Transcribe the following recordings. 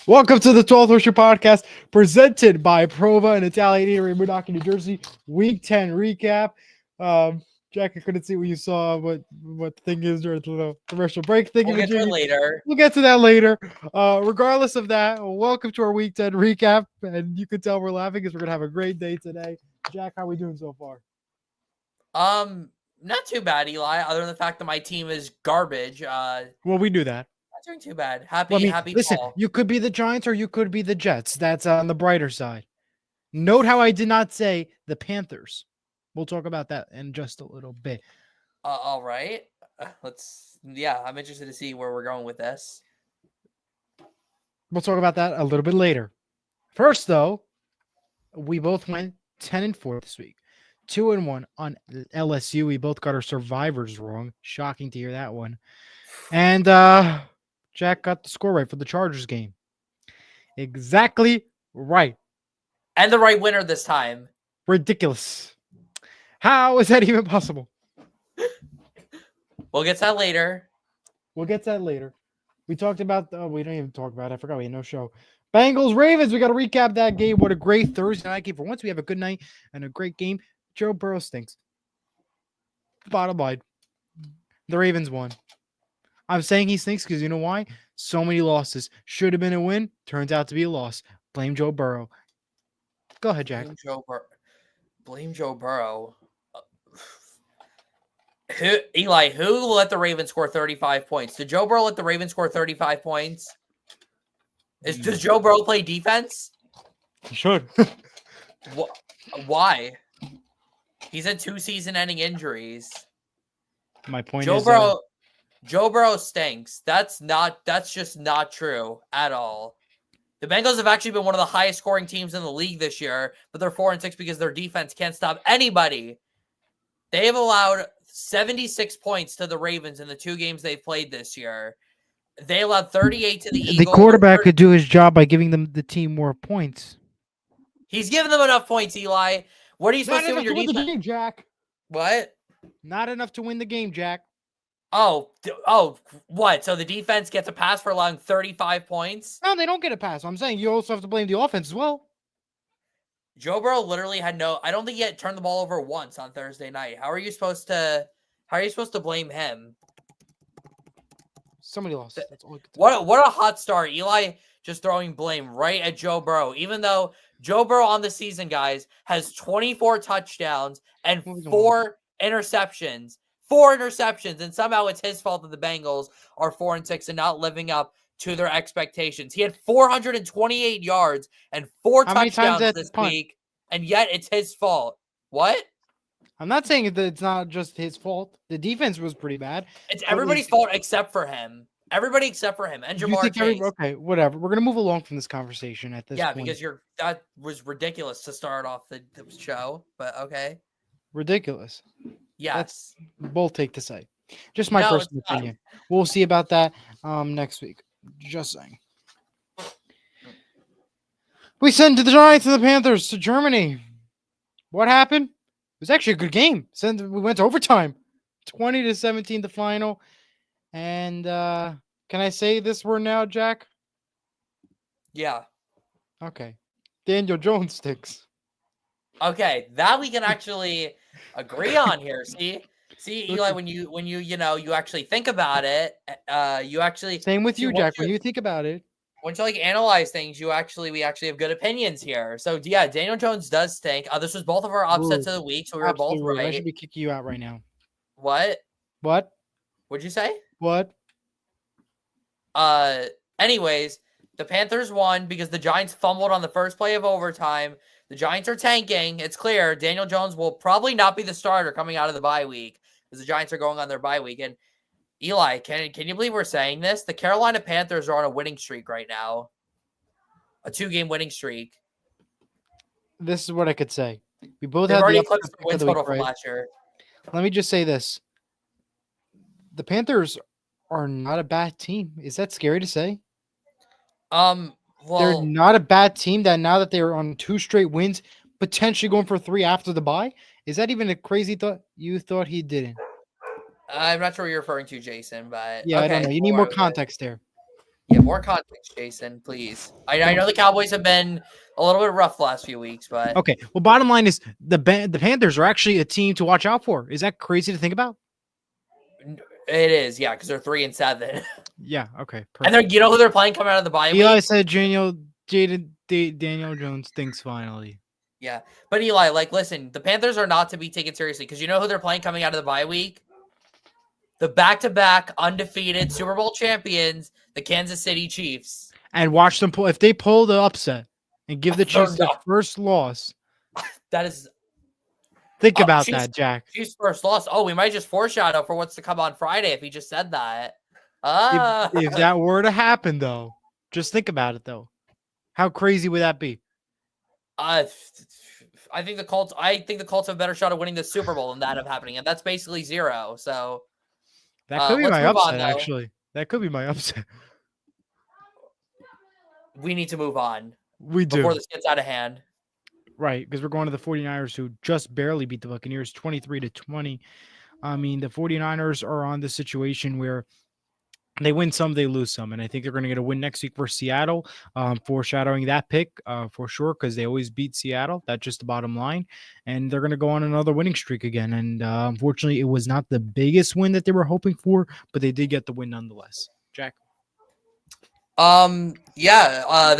Welcome to the 12th Horseshoe podcast, presented by Prova and Italian Eatery in Moonachie, New Jersey. Week 10 recap. Jack, I couldn't see what you saw, what the thing is during the commercial break thing. We'll get to it later. We'll get to that later. Regardless of that, welcome to our Week 10 recap. And you can tell we're laughing because we're gonna have a great day today. Jack, how are we doing so far? Not too bad, Eli. Other than the fact that my team is garbage. Well, we knew that. Not doing too bad. Happy. Listen, Paul. you could be the Giants or you could be the Jets. That's on the brighter side. Note how I did not say the Panthers. We'll talk about that in just a little bit. All right. I'm interested to see where we're going with this. We'll talk about that a little bit later. First, though, we both went 10-4 this week. 2-1 on LSU. We both got our survivors wrong. Shocking to hear that one. And Jack got the score right for the Chargers game. Exactly right. And the right winner this time. Ridiculous. How is that even possible? We'll get to that later. We talked about, we don't even talk about it. I forgot we had no show. Bengals, Ravens. We got to recap that game. What a great Thursday night game. For once, we have a good night and a great game. Joe Burrow stinks. Bottom line, the Ravens won. I'm saying he stinks because you know why? So many losses. Should have been a win. Turns out to be a loss. Blame Joe Burrow. Go ahead, Jack. Blame Joe Burrow. Eli, who let the Ravens score 35 points? Did Joe Burrow let the Ravens score 35 points? Does Joe Burrow play defense? He should. Why? He's had 2 season-ending injuries. My point is Joe Burrow stinks. That's just not true at all. The Bengals have actually been one of the highest scoring teams in the league this year, but they're 4-6 because their defense can't stop anybody. They have allowed 76 points to the Ravens in the 2 games they've played this year. They allowed 38 to the Eagles. The quarterback could do his job by giving the team more points. He's given them enough points, Eli. What are you supposed to do with your defense? The game, Jack. What? Not enough to win the game, Jack. Oh, what? So the defense gets a pass for allowing 35 points? No, they don't get a pass. I'm saying you also have to blame the offense as well. Joe Burrow literally had I don't think he had turned the ball over once on Thursday night. How are you supposed to blame him? Somebody lost. That's all. What a hot start. Eli just throwing blame right at Joe Burrow, even though Joe Burrow on the season, guys, has 24 touchdowns and 4 interceptions. 4 interceptions, and somehow it's his fault that the Bengals are 4-6 and not living up to their expectations. He had 428 yards and 4 touchdowns this week, and yet it's his fault. What? I'm not saying that it's not just his fault. The defense was pretty bad. It's everybody's fault except for him. Everybody except for him and Jamar Chase. Okay, whatever. We're gonna move along from this conversation at this point. Yeah, because that was ridiculous to start off the show, but okay. Ridiculous. Yes. That's a bold take to say. Just my personal opinion. We'll see about that next week. Just saying. We sent the Giants and the Panthers to Germany. What happened? It was actually a good game. We went to overtime. 20-17 the final. And can I say this word now, Jack? Yeah. Okay. Daniel Jones sticks. Okay, that we can actually agree on here. See, Eli, when you actually think about it, you actually same with you, Jack. When you think about it, once you analyze things, we actually have good opinions here. So yeah, Daniel Jones does stink. This was both of our upsets of the week, so we were both right. I should be kicking you out right now. What? What'd you say? What? Anyways, the Panthers won because the Giants fumbled on the first play of overtime. The Giants are tanking. It's clear. Daniel Jones will probably not be the starter coming out of the bye week because the Giants are going on their bye week. And Eli, can you believe we're saying this? The Carolina Panthers are on a winning streak right now. A 2-game winning streak. This is what I could say. We both They've had already the eclipsed upset the pick win of the week, total from right? last year. Let me just say this. The Panthers are not a bad team. Is that scary to say? They're Well, not a bad team that now that they're on 2 straight wins, potentially going for 3 after the bye. Is that even a crazy thought? You thought he didn't. I'm not sure what you're referring to, Jason, but Yeah, I don't okay. know. You need we'll more worry with it. context there. Yeah, more context, Jason, please. I know the Cowboys have been a little bit rough the last few weeks, but Okay. Well, bottom line is the Panthers are actually a team to watch out for. Is that crazy to think about? it is, yeah, because they're 3-7. Yeah. Okay. Perfect. And they're, you know who they're playing coming out of the bye Eli week? said Daniel Jones thinks finally. Yeah, but Eli, like, listen, the Panthers are not to be taken seriously because you know who they're playing coming out of the bye week? The back-to-back undefeated Super Bowl champions, the Kansas City Chiefs. And watch them pull. If they pull the upset and give the Chiefs their first loss, that is. Think about that, Jack. Chiefs' first loss. Oh, we might just foreshadow for what's to come on Friday if he just said that. If that were to happen, though, just think about it, though. How crazy would that be? I think the Colts. Have a better shot of winning the Super Bowl than that of happening, and that's basically 0. So that could be my upset. Actually, that could be my upset. We need to move on. We do before this gets out of hand. Right, because we're going to the 49ers, who just barely beat the Buccaneers 23-20. I mean, the 49ers are on the situation where they win some, they lose some. And I think they're going to get a win next week for Seattle, foreshadowing that pick for sure, because they always beat Seattle. That's just the bottom line. And they're going to go on another winning streak again. And unfortunately, it was not the biggest win that they were hoping for, but they did get the win nonetheless. Jack? This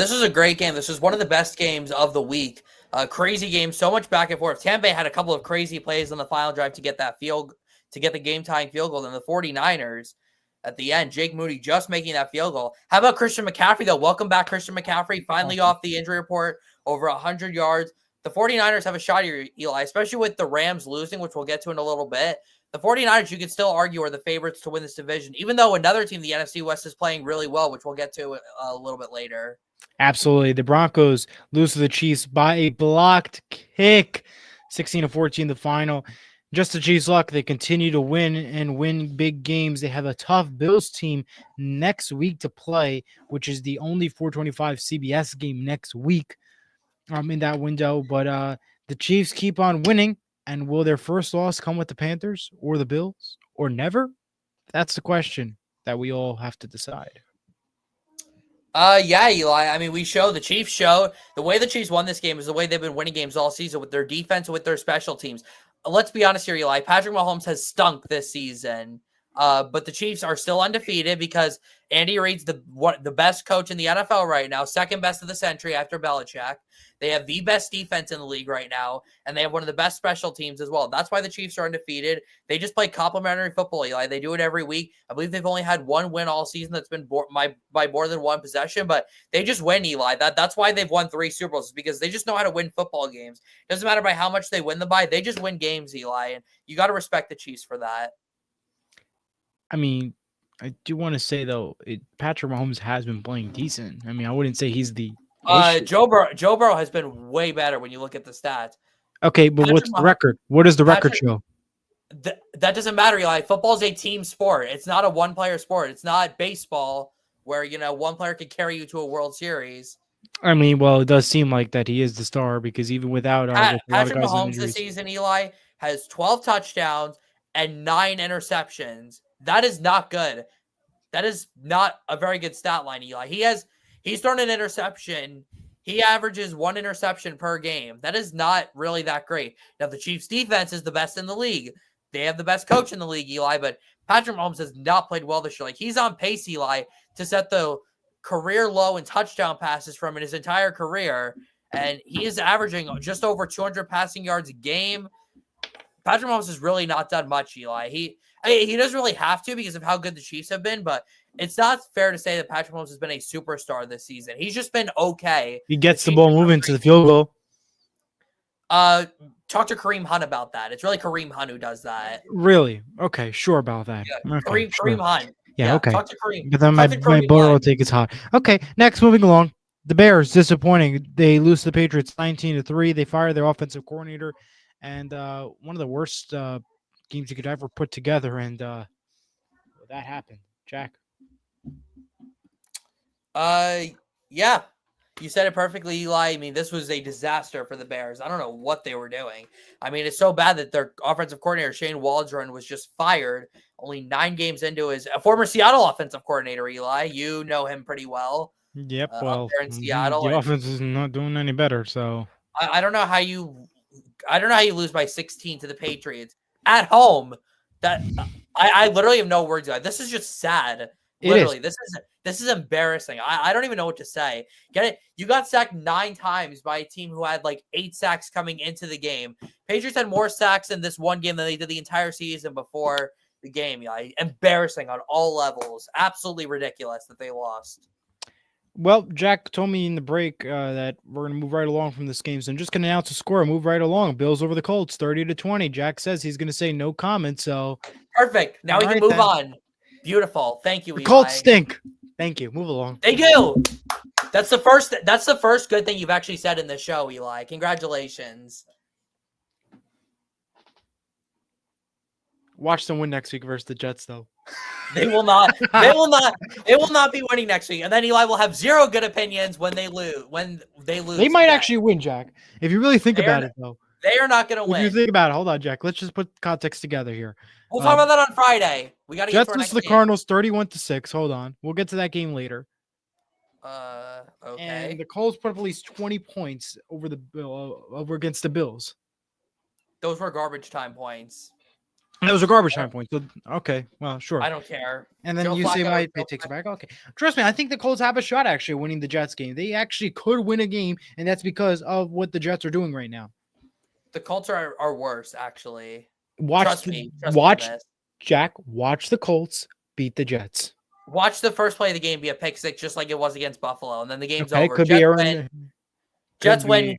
was a great game. This was one of the best games of the week. Crazy game, so much back and forth. Tampa Bay had a couple of crazy plays on the final drive to get the game-tying field goal. And the 49ers at the end, Jake Moody just making that field goal. How about Christian McCaffrey, though? Welcome back, Christian McCaffrey. Finally off the injury report, over 100 yards. The 49ers have a shot here, Eli, especially with the Rams losing, which we'll get to in a little bit. The 49ers, you could still argue, are the favorites to win this division, even though another team, the NFC West, is playing really well, which we'll get to a little bit later. Absolutely. The Broncos lose to the Chiefs by a blocked kick, 16-14 the final. Just the Chiefs' luck, they continue to win and win big games. They have a tough Bills team next week to play, which is the only 425 CBS game next week in that window. But the Chiefs keep on winning, and will their first loss come with the Panthers or the Bills or never? That's the question that we all have to decide. Eli. I mean, the Chiefs show the way the Chiefs won this game is the way they've been winning games all season with their defense and with their special teams. Let's be honest here, Eli. Patrick Mahomes has stunk this season, but the Chiefs are still undefeated because Andy Reid's the best coach in the NFL right now, second best of the century after Belichick. They have the best defense in the league right now, and they have one of the best special teams as well. That's why the Chiefs are undefeated. They just play complimentary football, Eli. They do it every week. I believe they've only had one win all season that's been by more than one possession, but they just win, Eli. That's why they've won 3 Super Bowls, because they just know how to win football games. Doesn't matter by how much they win them by. They just win games, Eli, and you got to respect the Chiefs for that. I mean, I do want to say, though, Patrick Mahomes has been playing decent. I mean, I wouldn't say he's the Joe Burrow has been way better when you look at the stats. Okay, but what's the record? What does the record show? That doesn't matter, Eli. Football is a team sport. It's not a one-player sport. It's not baseball where, one player could carry you to a World Series. I mean, well, it does seem like that he is the star, because even without Patrick Mahomes this season, Eli, has 12 touchdowns and 9 interceptions. That is not good. That is not a very good stat line, Eli. He's thrown an interception. He averages 1 interception per game. That is not really that great. Now, the Chiefs' defense is the best in the league. They have the best coach in the league, Eli, but Patrick Mahomes has not played well this year. Like, he's on pace, Eli, to set the career low in touchdown passes from his entire career, and he is averaging just over 200 passing yards a game. Patrick Mahomes has really not done much, Eli. He doesn't really have to because of how good the Chiefs have been, but it's not fair to say that Patrick Mahomes has been a superstar this season. He's just been okay. He gets the ball moving to the field goal. talk to Kareem Hunt about that. It's really Kareem Hunt who does that. Really? Okay, sure about that. Yeah, Okay, Kareem Hunt. Yeah, okay. Talk to Kareem. But then Talk to my Kareem boiler Hunt. take is hot. Okay, next, moving along. The Bears, disappointing. They lose to the Patriots 19-3. They fire their offensive coordinator, and one of the worst games you could ever put together. And that happened. Jack. Yeah. You said it perfectly, Eli. I mean, this was a disaster for the Bears. I don't know what they were doing. I mean, it's so bad that their offensive coordinator, Shane Waldron, was just fired only 9 games into his former Seattle offensive coordinator, Eli. You know him pretty well. Yep, Up there in Seattle. the offense is not doing any better, so. I don't know how you lose by 16 to the Patriots at home. That I literally have no words. This is just sad. Literally, this is embarrassing. I don't even know what to say. Get it? You got sacked 9 times by a team who had like 8 sacks coming into the game. Patriots had more sacks in this one game than they did the entire season before the game. Yeah, embarrassing on all levels. Absolutely ridiculous that they lost. Well, Jack told me in the break that we're going to move right along from this game. So I'm just going to announce the score. Move right along. Bills over the Colts, 30-20. Jack says he's going to say no comment. So perfect. Now we can move on. Beautiful. Thank you, Eli. The Colts stink. Thank you. Move along. They do. That's the first good thing you've actually said in the show, Eli. Congratulations. Watch them win next week versus the Jets, though. They will not. They will not. They will not be winning next week, and then Eli will have 0 good opinions when they lose. They might actually win, Jack. If you really think about it, though. They are not going to win. If you think about it, hold on, Jack. Let's just put context together here. We'll talk about that on Friday. We got to get to our next the game. Cardinals 31-6. Hold on. We'll get to that game later. Okay. And the Colts put up at least 20 points over against the Bills. Those were garbage time points. Those are garbage time points. So, okay, well, sure. I don't care. And then you say my pay takes it back. Okay, trust me. I think the Colts have a shot actually winning the Jets game. They actually could win a game, and that's because of what the Jets are doing right now. The Colts are worse, actually. Trust me, Jack. Watch the Colts beat the Jets. Watch the first play of the game be a pick six, just like it was against Buffalo, and then the game's over. Could be Aaron. Jets win.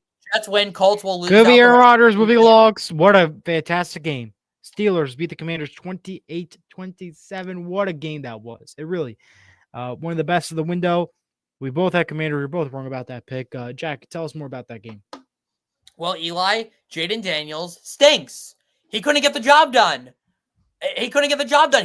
Colts will lose. Could be Aaron Rodgers moving along. What a fantastic game! Steelers beat the Commanders 28-27. What a game that was! It really, one of the best of the window. We both had Commanders. We were both wrong about that pick. Jack, tell us more about that game. Well, Eli, Jaden Daniels stinks. He couldn't get the job done. He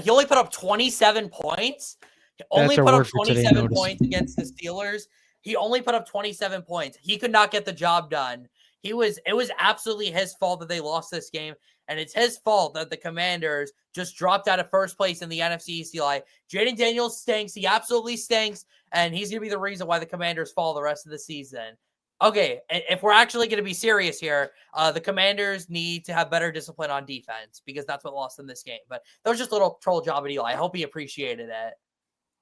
only put up 27 points. He only put up 27 points against the Steelers. He only put up 27 points. He could not get the job done. It was absolutely his fault that they lost this game. And it's his fault that the Commanders just dropped out of first place in the NFC East. Eli, Jaden Daniels stinks. He absolutely stinks. And he's going to be the reason why the Commanders fall the rest of the season. Okay, if we're actually going to be serious here, the Commanders need to have better discipline on defense because that's what lost them this game. But that was just a little troll job at Eli. I hope he appreciated it.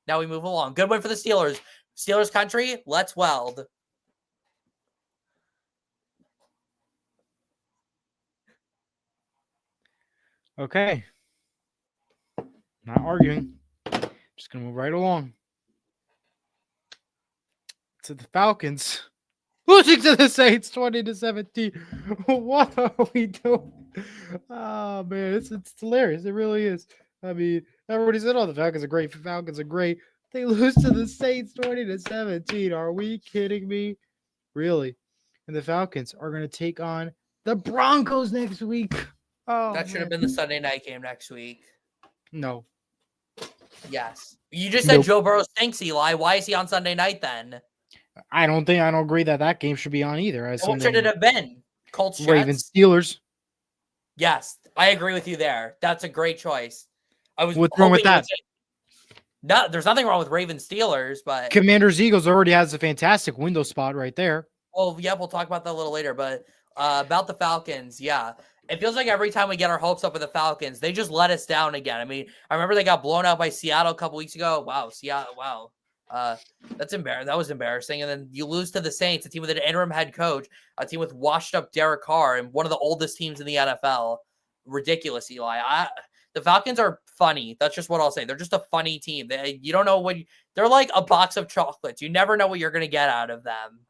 Now we move along. Good win for the Steelers. Steelers country, let's weld. Okay. Not arguing. Just going to move right along. To the Falcons. Losing to the Saints 20-17. What are we doing? Oh, man. It's hilarious. It really is. I mean, everybody said, oh, the Falcons are great. Falcons are great. They lose to the Saints 20-17. Are we kidding me? Really? And the Falcons are going to take on the Broncos next week. Oh, that should have been the Sunday night game next week. No. Yes. You just said Joe Burrow stinks, Eli. Why is he on Sunday night then? I don't agree that game should be on either. What should it have been? Colts, Jets? Ravens, Steelers. Yes, I agree with you there. That's a great choice. What's wrong with that? No, there's nothing wrong with Ravens, Steelers, but Commanders, Eagles already has a fantastic window spot right there. Well, yeah, we'll talk about that a little later. But about the Falcons, yeah. It feels like every time we get our hopes up with the Falcons, they just let us down again. I mean, I remember they got blown out by Seattle a couple weeks ago. Wow, Seattle, wow. That's embarrassing. That was embarrassing. And then you lose to the Saints, a team with an interim head coach, a team with washed up Derek Carr, and one of the oldest teams in the NFL. Ridiculous, Eli. The Falcons are funny. That's just what I'll say. They're just a funny team. You don't know they're like a box of chocolates. You never know what you're going to get out of them.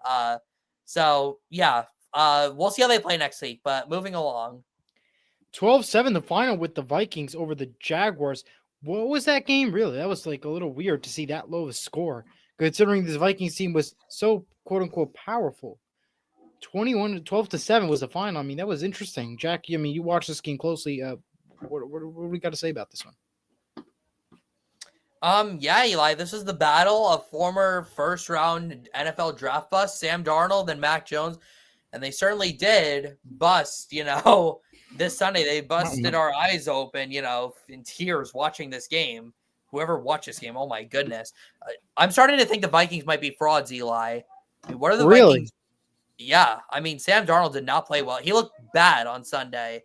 So yeah, we'll see how they play next week. But moving along. 12-7, the final with the Vikings over the Jaguars. What was that game really? That was like a little weird to see that low a score, considering this Vikings team was so quote unquote powerful. 12-7 was the final. I mean, that was interesting. Jack, I mean, you watched this game closely. What do we got to say about this one? Yeah, Eli, this is the battle of former first round NFL draft bust Sam Darnold and Mac Jones, and they certainly did bust. This Sunday they busted our eyes open. In tears watching this game. Whoever watched this game, oh my goodness, I'm starting to think the Vikings might be frauds. Eli, what are the Vikings? Yeah, I mean, Sam Darnold did not play well. He looked bad on Sunday,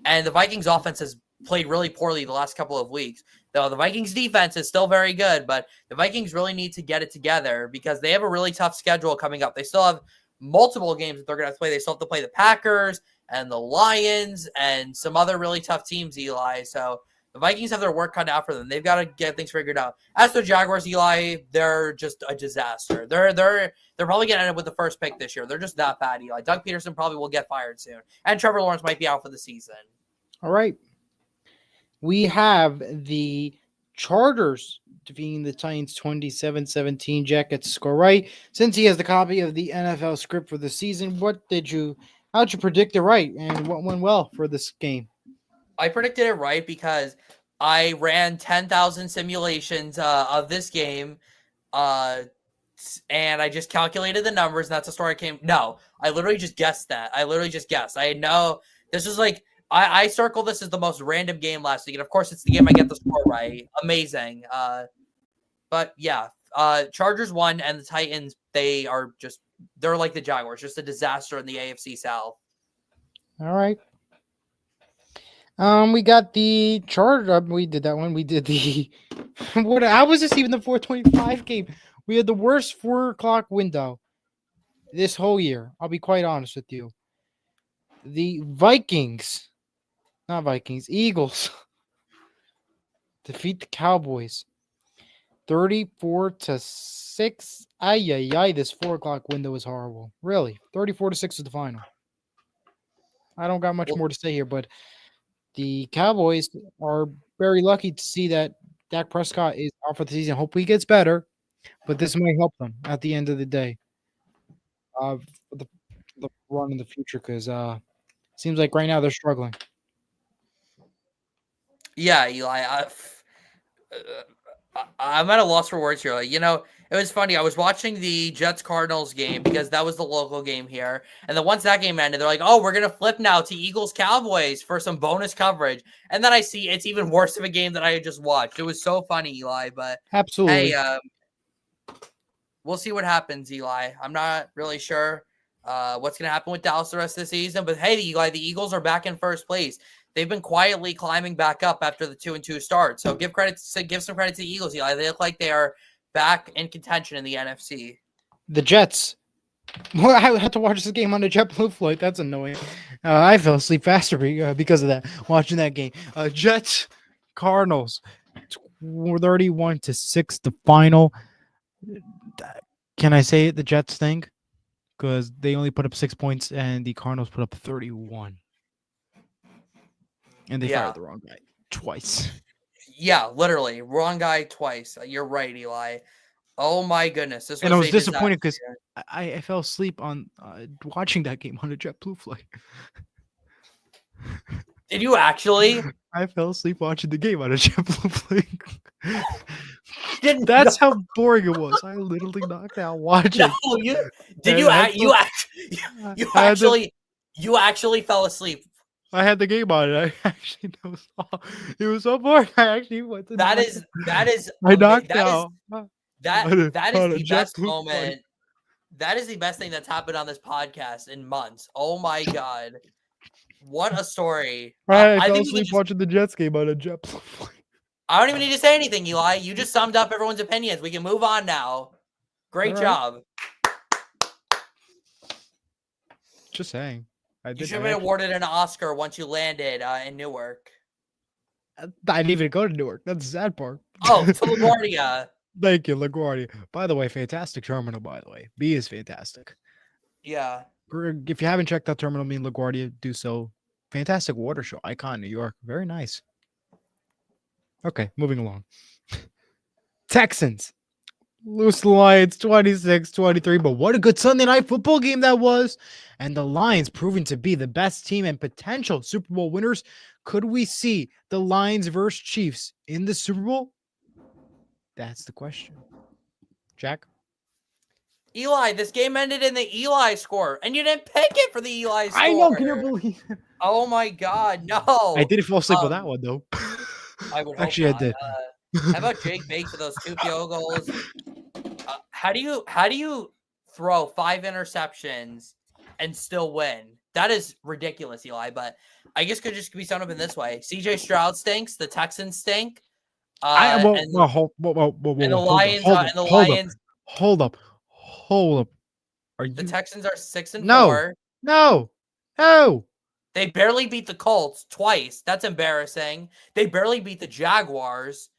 and the Vikings offense has played really poorly the last couple of weeks. Though the Vikings defense is still very good, but the Vikings really need to get it together because they have a really tough schedule coming up. They still have multiple games that they're going to have to play. They still have to play the Packers and the Lions and some other really tough teams, Eli. So the Vikings have their work cut out for them. They've got to get things figured out. As for the Jaguars, Eli, they're just a disaster. They're probably going to end up with the first pick this year. They're just that bad, Eli. Doug Peterson probably will get fired soon. And Trevor Lawrence might be out for the season. All right. We have the Chargers defeating the Titans 27-17. Jack gets the score right. Since he has the copy of the NFL script for the season, how'd you predict it right? And what went well for this game? I predicted it right because I ran 10,000 simulations of this game, and I just calculated the numbers, and that's the story I came. No, I literally just guessed that. I know this was like, I circled this as the most random game last week, and of course, it's the game I get the score right. Amazing. But yeah, Chargers won, and the Titans, they're like the Jaguars, just a disaster in the AFC South. All right. We got the Chargers. We did that one. We did the how was this even the 425 game? We had the worst 4 o'clock window this whole year. I'll be quite honest with you. The Eagles defeat the Cowboys 34-6. Ay, this 4 o'clock window is horrible. Really, 34-6 is the final. I don't got much more to say here, but the Cowboys are very lucky to see that Dak Prescott is out for the season. Hope he gets better, but this might help them at the end of the day. For the run in the future, because seems like right now they're struggling. Yeah, Eli, I'm at a loss for words here. It was funny. I was watching the Jets-Cardinals game because that was the local game here. And then once that game ended, they're like, oh, we're going to flip now to Eagles-Cowboys for some bonus coverage. And then I see it's even worse of a game than I had just watched. It was so funny, Eli. But absolutely. Hey, we'll see what happens, Eli. I'm not really sure what's going to happen with Dallas the rest of the season. But hey, Eli, the Eagles are back in first place. They've been quietly climbing back up after the 2-2 start. So give some credit to the Eagles, Eli. They look like they are back in contention in the NFC. The Jets. Well, I had to watch this game on the JetBlue flight. That's annoying. I fell asleep faster because of that, watching that game. Jets, Cardinals, 31-6, the final. Can I say it, the Jets thing? Because they only put up 6 points and the Cardinals put up 31. And they fired the wrong guy twice. Yeah, literally. Wrong guy twice. You're right, Eli. Oh, my goodness. I was disappointed because I fell asleep on watching that game on a JetBlue flight. Did you actually? I fell asleep watching the game on a JetBlue flight. That's how boring it was. I literally knocked out watching. No, you actually fell asleep. I had the game on it. It was so boring. I actually went to that is I knocked out. That is the best moment. That is the best thing that's happened on this podcast in months. Oh my god. What a story. I fell asleep watching the Jets game on a JetBlue flight. I don't even need to say anything, Eli. You just summed up everyone's opinions. We can move on now. Great job. Just saying. You should have been awarded an Oscar once you landed in Newark. I didn't even go to Newark. That's the sad part. Oh, to LaGuardia. Thank you, LaGuardia. By the way, fantastic terminal, by the way. B is fantastic. Yeah. If you haven't checked out Terminal Me and LaGuardia, do so. Fantastic water show icon, New York. Very nice. Okay, moving along. Texans lose the Lions 26-23, but what a good Sunday night football game that was. And the Lions proving to be the best team and potential Super Bowl winners. Could we see the Lions versus Chiefs in the Super Bowl? That's the question. Jack? Eli, this game ended in the Eli score, and you didn't pick it for the Eli score. I know, can you believe it? Oh my God, no. I didn't fall asleep with that one, though. I would hope Actually, not. I did. How about Jake Bates for those 2 field goals? How do you throw 5 interceptions and still win? That is ridiculous, Eli. But I guess could just be summed up in this way: CJ Stroud stinks. The Texans stink. And the Lions. Hold up. Are The you? Texans are 6-4. No. They barely beat the Colts twice. That's embarrassing. They barely beat the Jaguars,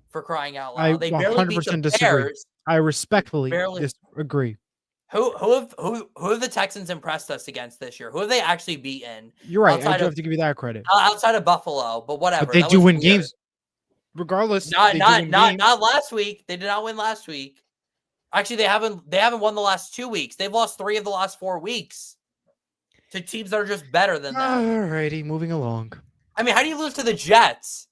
for crying out loud. They barely beat the Bears. I respectfully disagree. Who have the Texans impressed us against this year? Who have they actually beaten? You're right. I do have to give you that credit. Outside of Buffalo, but whatever. But they do win games, regardless. Not last week. They did not win last week. Actually, they haven't won the last 2 weeks. They've lost 3 of the last 4 weeks to teams that are just better than them. Alrighty, moving along. I mean, how do you lose to the Jets?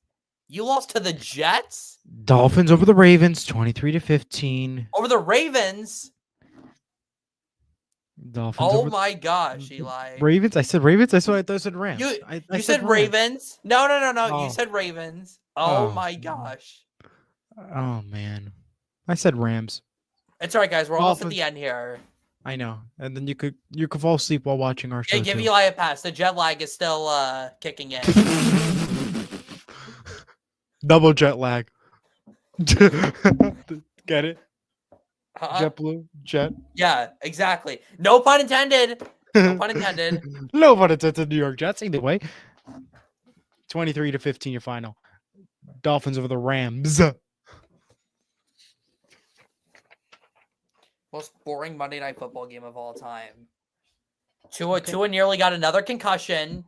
You lost to the Jets? Dolphins over the Ravens, 23-15. Over the Ravens? Dolphins. My gosh, Eli. Ravens? I said Ravens? I thought I said Rams. You said Ravens? No. You said Ravens. Oh my gosh. Oh, man. I said Rams. It's all right, guys. We're almost at the end here. I know. And then you could fall asleep while watching our show. Give Eli a pass. The jet lag is still kicking in. Double jet lag. Get it? JetBlue? Jet? Yeah, exactly. No pun intended. No pun intended. No pun intended. New York Jets. Either way. 23-15 your final. Dolphins over the Rams. Most boring Monday Night Football game of all time. Tua nearly got another concussion.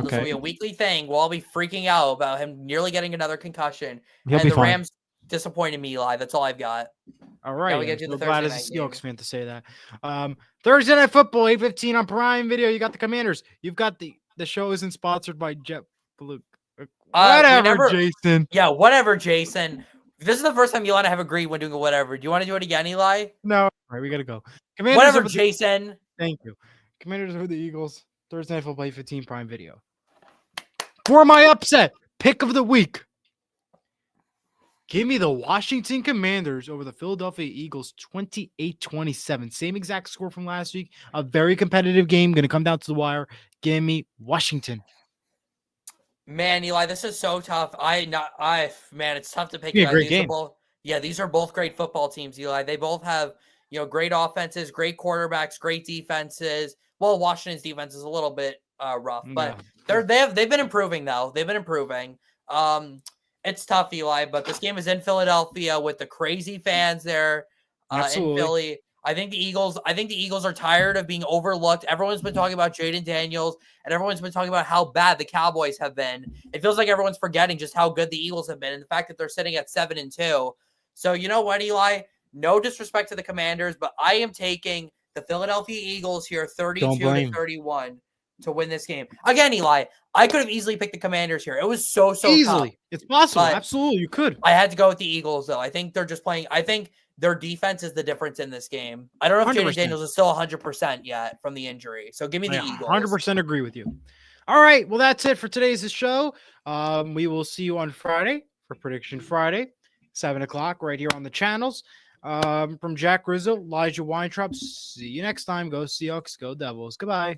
This will be a weekly thing. We'll all be freaking out about him nearly getting another concussion. He'll be fine. Rams disappointed me, Eli. That's all I've got. All right. I'm glad as a Seahawks fan to say that. Thursday Night Football, 8:15 on Prime Video. You got the Commanders. You've got the show isn't sponsored by JetBlue. Whatever, Jason. Yeah, whatever, Jason. This is the first time Eli and I have agreed when doing a whatever. Do you want to do it again, Eli? No. All right, we got to go. Commanders whatever, Jason. Thank you. Commanders over the Eagles. Thursday Night Football, 8:15 Prime Video. For my upset pick of the week, give me the Washington Commanders over the Philadelphia Eagles, 28-27. Same exact score from last week. A very competitive game. Going to come down to the wire. Give me Washington. Man, Eli, this is so tough. Man, it's tough to pick. It's a great game. These are both great football teams, Eli. They both have, great offenses, great quarterbacks, great defenses. Well, Washington's defense is a little bit rough, but they've been improving though. They've been improving. It's tough, Eli, but this game is in Philadelphia with the crazy fans there in Philly. I think the Eagles are tired of being overlooked. Everyone's been talking about Jaden Daniels, and everyone's been talking about how bad the Cowboys have been. It feels like everyone's forgetting just how good the Eagles have been, and the fact that they're sitting at 7-2. So you know what, Eli? No disrespect to the Commanders, but I am taking the Philadelphia Eagles here, 32-31, to win this game. Again, Eli, I could have easily picked the Commanders here. It was so easily. Tough. It's possible. Absolutely, you could. I had to go with the Eagles, though. I think they're just playing. I think their defense is the difference in this game. I don't know if Jaden Daniels is still 100% yet from the injury. So give me the Eagles. 100% agree with you. All right. Well, that's it for today's show. We will see you on Friday for Prediction Friday, 7 o'clock right here on the channels. From Jack Rizzo, Elijah Weintraub. See you next time. Go Seahawks. Go Devils. Goodbye.